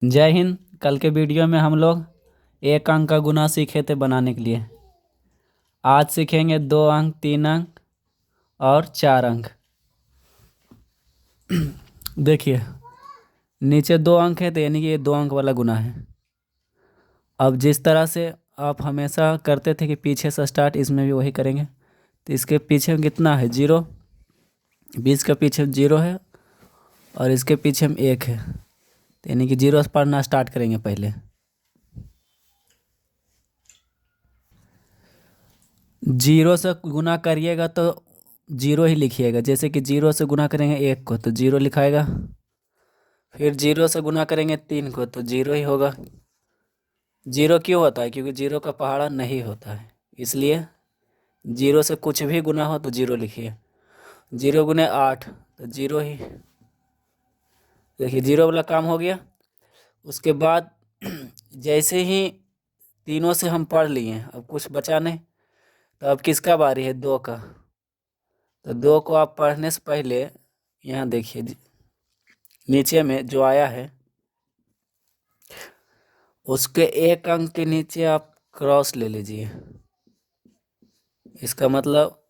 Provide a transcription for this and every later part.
जय हिंद। कल के वीडियो में हम लोग एक अंक का गुना सीखे थे बनाने के लिए। आज सीखेंगे 2 अंक, 3 अंक और 4 अंक। देखिए, नीचे 2 अंक है तो यानी कि ये 2 अंक वाला गुना है। अब जिस तरह से आप हमेशा करते थे कि पीछे से स्टार्ट, इसमें भी वही करेंगे। तो इसके पीछे कितना है? 0। 20 के पीछे 0 है और इसके पीछे में 1 है, तो यानी कि 0 से पढ़ना स्टार्ट करेंगे। पहले 0 से गुना करिएगा तो 0 ही लिखिएगा। जैसे कि 0 से गुना करेंगे 1 को तो 0 लिखाएगा, फिर 0 से गुना करेंगे 3 को तो 0 ही होगा। 0 क्यों होता है? क्योंकि 0 का पहाड़ा नहीं होता है, इसलिए 0 से कुछ भी गुना हो तो 0 लिखिए। 0 गुने 8 तो 0 ही। देखिए 0 वाला काम हो गया। उसके बाद जैसे ही तीनों से हम पढ़ लिए, अब कुछ बचा नहीं, तो अब किसका बारी है? 2 का। तो 2 को आप पढ़ने से पहले यहाँ देखिए, नीचे में जो आया है उसके 1 अंक के नीचे आप क्रॉस ले लीजिए। इसका मतलब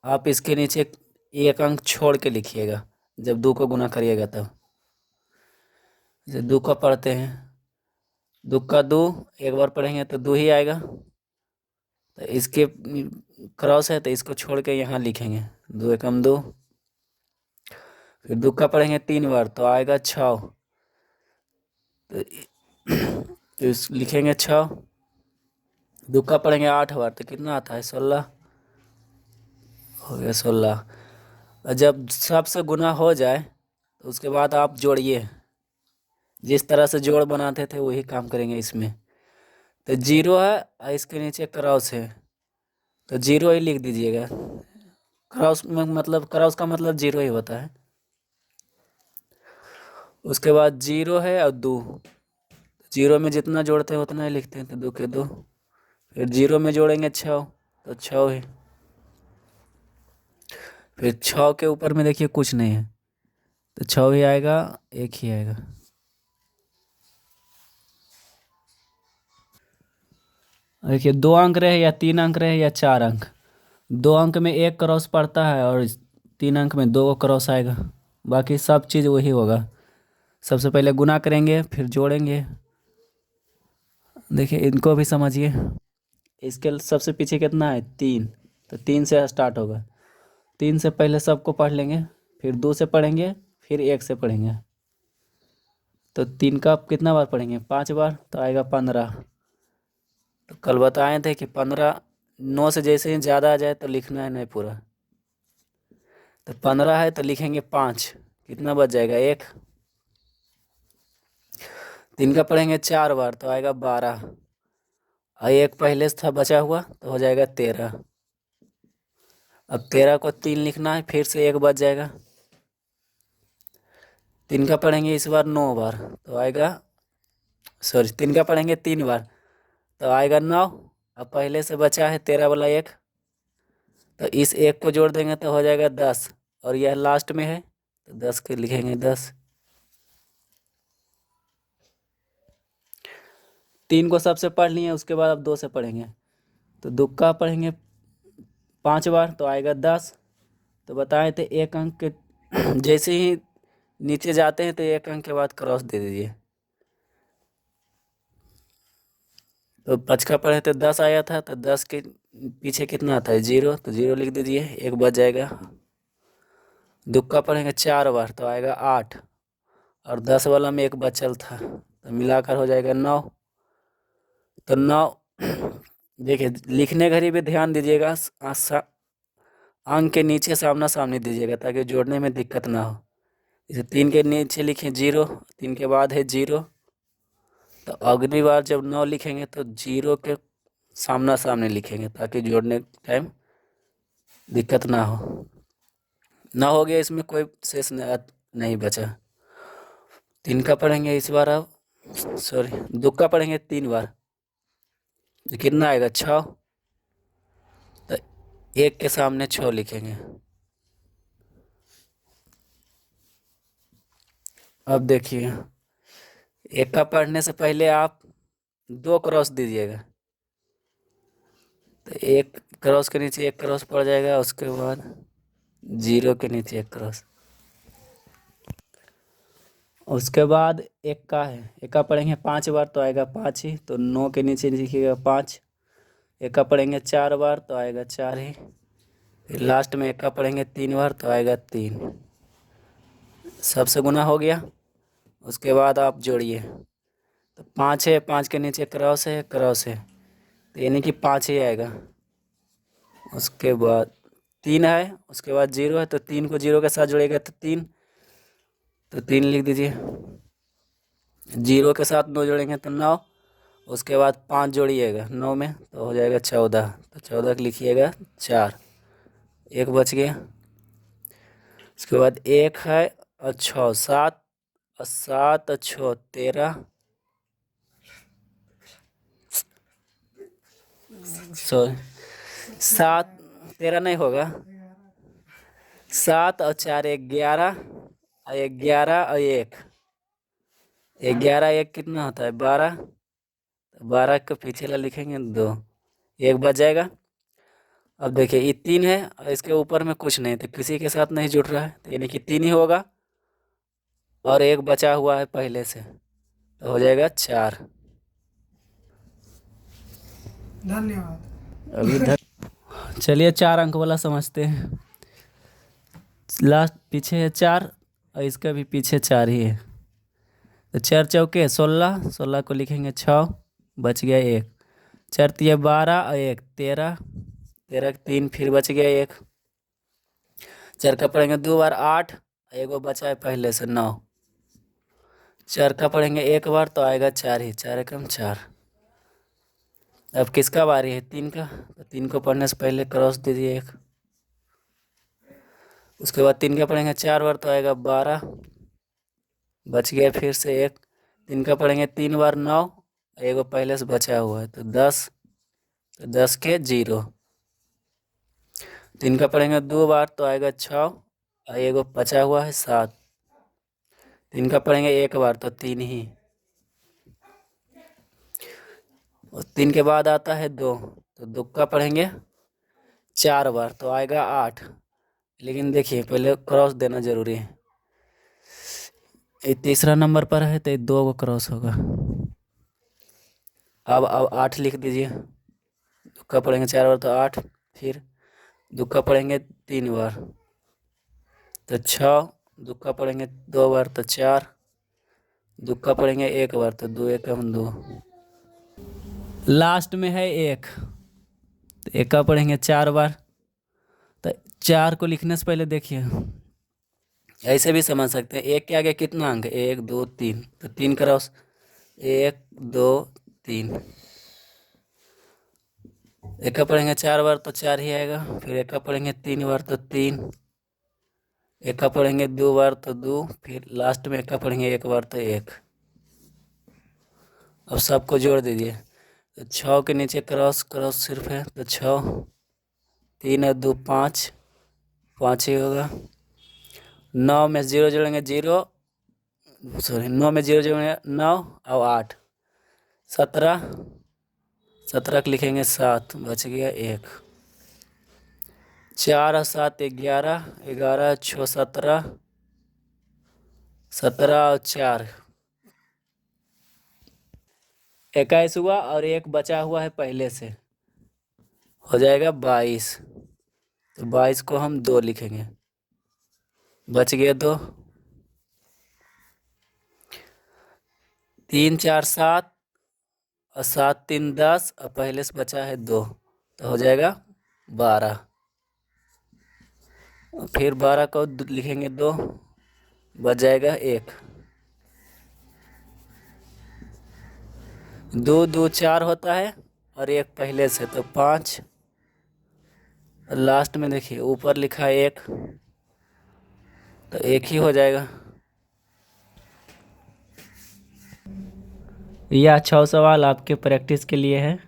आप इसके नीचे 1 अंक छोड़ के लिखिएगा जब 2 को गुना करिएगा तब। जैसे 2 का पढ़ते हैं, 2 का 2 एक बार पढ़ेंगे तो 2 ही आएगा। तो इसके क्रॉस है तो इसको छोड़ के यहाँ लिखेंगे 2 एकम 2। फिर 2 का पढ़ेंगे 3 बार तो आएगा 6। तो इस लिखेंगे 6। 2 का पढ़ेंगे 8 बार तो कितना आता है? 16। हो गया 16। और जब सबसे गुना हो जाए तो उसके बाद आप जोड़िए। जिस तरह से जोड़ बनाते थे वही काम करेंगे इसमें। तो 0 है और इसके नीचे क्रॉस है तो 0 ही लिख दीजिएगा। क्रॉस में मतलब, क्रॉस का मतलब 0 ही होता है। उसके बाद 0 है और 2। 0 में जितना जोड़ते हैं उतना ही लिखते हैं, तो 2 के 2। फिर 0 में जोड़ेंगे 6 तो 6 है। फिर 6 के ऊपर में देखिए कुछ नहीं है तो 6 ही आएगा, 1 ही आएगा। देखिए 2 अंक रहे या 3 अंक रहे या 4 अंक, 2 अंक में 1 क्रॉस पड़ता है और 3 अंक में 2 क्रॉस आएगा। बाकी सब चीज़ वही होगा। सबसे पहले गुना करेंगे फिर जोड़ेंगे। देखिए इनको भी समझिए। इसके सबसे पीछे कितना है? 3। तो 3 से स्टार्ट होगा। 3 से पहले सबको पढ़ लेंगे, फिर 2 से पढ़ेंगे, फिर 1 से पढ़ेंगे। तो 3 का कितना बार पढ़ेंगे? 5 बार तो आएगा 15। तो कल बताए थे कि 15, 9 से जैसे ही ज़्यादा आ जाए तो लिखना है नहीं पूरा। तो 15 है तो लिखेंगे 5, कितना बच जाएगा? 1। 3 का पढ़ेंगे 4 बार तो आएगा 12 और 1 पहले से था बचा हुआ तो हो जाएगा 13। अब 13 को 3 लिखना है, फिर से 1 बच जाएगा। 3 का पढ़ेंगे इस बार 9 बार तो आएगा, सॉरी 3 का पढ़ेंगे 3 बार तो आएगा 9। अब पहले से बचा है 13 वाला 1, तो इस 1 को जोड़ देंगे तो हो जाएगा 10 और यह लास्ट में है तो 10 के लिखेंगे 10। 3 को सबसे पढ़ लिए, उसके बाद अब 2 से पढ़ेंगे तो 2 का पढ़ेंगे 5 बार तो आएगा 10। तो बताए थे 1 अंक के जैसे ही नीचे जाते हैं तो 1 अंक के बाद क्रॉस दे दीजिए। तो 5 का पढ़े तो 10 आया था तो 10 के पीछे कितना आता है? 0 तो 0 लिख दीजिए, 1 बच जाएगा। 2 का पढ़ेंगे 4 बार तो आएगा 8 और 10 वाला में 1 बचल था तो मिलाकर हो जाएगा 9। तो 9 देखिए लिखने घड़ी भी ध्यान दीजिएगा, अंक के नीचे सामना सामने दीजिएगा ताकि जोड़ने में दिक्कत ना हो। जैसे 3 के नीचे लिखें 0, 3 के बाद है 0, तो अगली बार जब 9 लिखेंगे तो 0 के सामना सामने लिखेंगे ताकि जोड़ने टाइम दिक्कत ना हो। ना हो गया इसमें कोई शेष नहीं बचा। 3 का पढ़ेंगे इस बार, अब सॉरी 2 का पढ़ेंगे 3 बार तो कितना आएगा? 6। तो 1 के सामने 6 लिखेंगे। अब देखिए एक का पढ़ने से पहले आप 2 क्रॉस दीजिएगा, तो एक क्रॉस के नीचे एक क्रॉस पड़ जाएगा, उसके बाद 0 के नीचे एक क्रॉस। उसके बाद एक का है, एक का पढ़ेंगे 5 बार तो आएगा 5 ही, तो 9 के नीचे लिखिएगा 5। एक का पढ़ेंगे 4 बार तो आएगा 4 ही। फिर लास्ट में एक का पढ़ेंगे 3 बार तो आएगा 3। सबसे गुना हो गया। उसके बाद आप जोड़िए, तो 5 है, 5 के नीचे क्रॉस है, क्रॉस है, तो यानी कि 5 ही आएगा। उसके बाद 3 है, उसके बाद 0 है, तो 3 को 0 के साथ जोड़ेगा तो 3, तो 3 लिख दीजिए। 0 के साथ 9 जोड़ेंगे तो 9, उसके बाद 5 जोड़िएगा 9 में तो हो जाएगा 14, तो 14 लिखिएगा 4, एक बच गया। उसके बाद 1 है और 6, 7 और 7 और 6 13, सॉरी 7 13 नहीं होगा, 7 और 4 11 और 11 और 1, 11 1 कितना होता है 12, तो 12 के पीछे ला लिखेंगे 2, एक बच जाएगा। अब देखिए ये 3 है और इसके ऊपर में कुछ नहीं, तो किसी के साथ नहीं जुड़ रहा है, तो यानी कि 3 ही होगा, और एक बचा हुआ है पहले से, तो हो जाएगा 4। धन्यवाद। अभी चलिए 4 अंक वाला समझते हैं। लास्ट पीछे है 4 और इसका भी पीछे 4 ही है, तो 4 चौके 16, 16 को लिखेंगे 6, बच गया 1, 4 तिया 12 और 1 13, 13 3 फिर बच गया 1, 4 का पढ़ेंगे 2 बार 8, एगो बचा है पहले से 9, 4 का पढ़ेंगे 1 बार तो आएगा 4 ही, 4 एकम 4। अब किसका बारी है 3 का, तो 3 को पढ़ने से पहले क्रॉस दीजिए 1। उसके बाद 3 का पढ़ेंगे 4 बार तो आएगा 12, बच गया फिर से 1। 3 का पढ़ेंगे 3 बार 9, एगो पहले से बचा हुआ है तो 10, तो 10 के 0। 3 का पढ़ेंगे 2 बार तो आएगा 6 और एगो बचा हुआ है 7। 3 का पढ़ेंगे 1 बार तो 3 ही, और 3 के बाद आता है 2, तो 2 का पढ़ेंगे 4 बार तो आएगा 8। लेकिन देखिए पहले क्रॉस देना जरूरी है, ये तीसरा नंबर पर है तो 2 को क्रॉस होगा। अब 8 लिख दीजिए, 2 का पढ़ेंगे 4 बार तो 8, फिर 2 का पढ़ेंगे 3 बार तो 6, 2 का पढ़ेंगे 2 बार तो 4, 2 का पढ़ेंगे 1 बार तो 2 एकम 2। लास्ट में है 1, तो 1 का पढ़ेंगे 4 बार, तो 4 को लिखने से पहले देखिए ऐसे भी समझ सकते हैं, 1 के आगे कितना अंक है 1 2 3, तो 3 क्रॉस 1 2 3। 1 का पढ़ेंगे 4 बार तो 4 ही आएगा, फिर 1 का पढ़ेंगे 3 बार तो 3, 1 का पढ़ेंगे 2 बार तो 2, फिर लास्ट में 1 का पढ़ेंगे 1 बार तो 1। अब सबको जोड़ दीजिए, तो 6 के नीचे क्रॉस क्रॉस सिर्फ है, तो 6 3 और 2 5, 5 ही होगा। 9 में 0 जोड़ेंगे 0, सॉरी 9 में 0 जोड़ेंगे 9 और 8 17, 17 को लिखेंगे 7, बच गया 1। 4 और 7 11, 11 6 17, 17 और 4 21 हुआ, और 1 बचा हुआ है पहले से, हो जाएगा 22। तो 22 को हम 2 लिखेंगे, बच गया 2। 3 4 7 और 7 3 10, और पहले से बचा है 2, तो हो जाएगा 12। फिर 12 को लिखेंगे 2, बच जाएगा 1। 2 2 4 होता है, और 1 पहले से तो 5, और लास्ट में देखिए ऊपर लिखा है 1, तो 1 ही हो जाएगा। यह 6 सवाल आपके प्रैक्टिस के लिए है,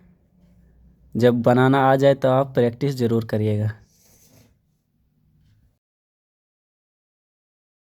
जब बनाना आ जाए तो आप प्रैक्टिस ज़रूर करिएगा।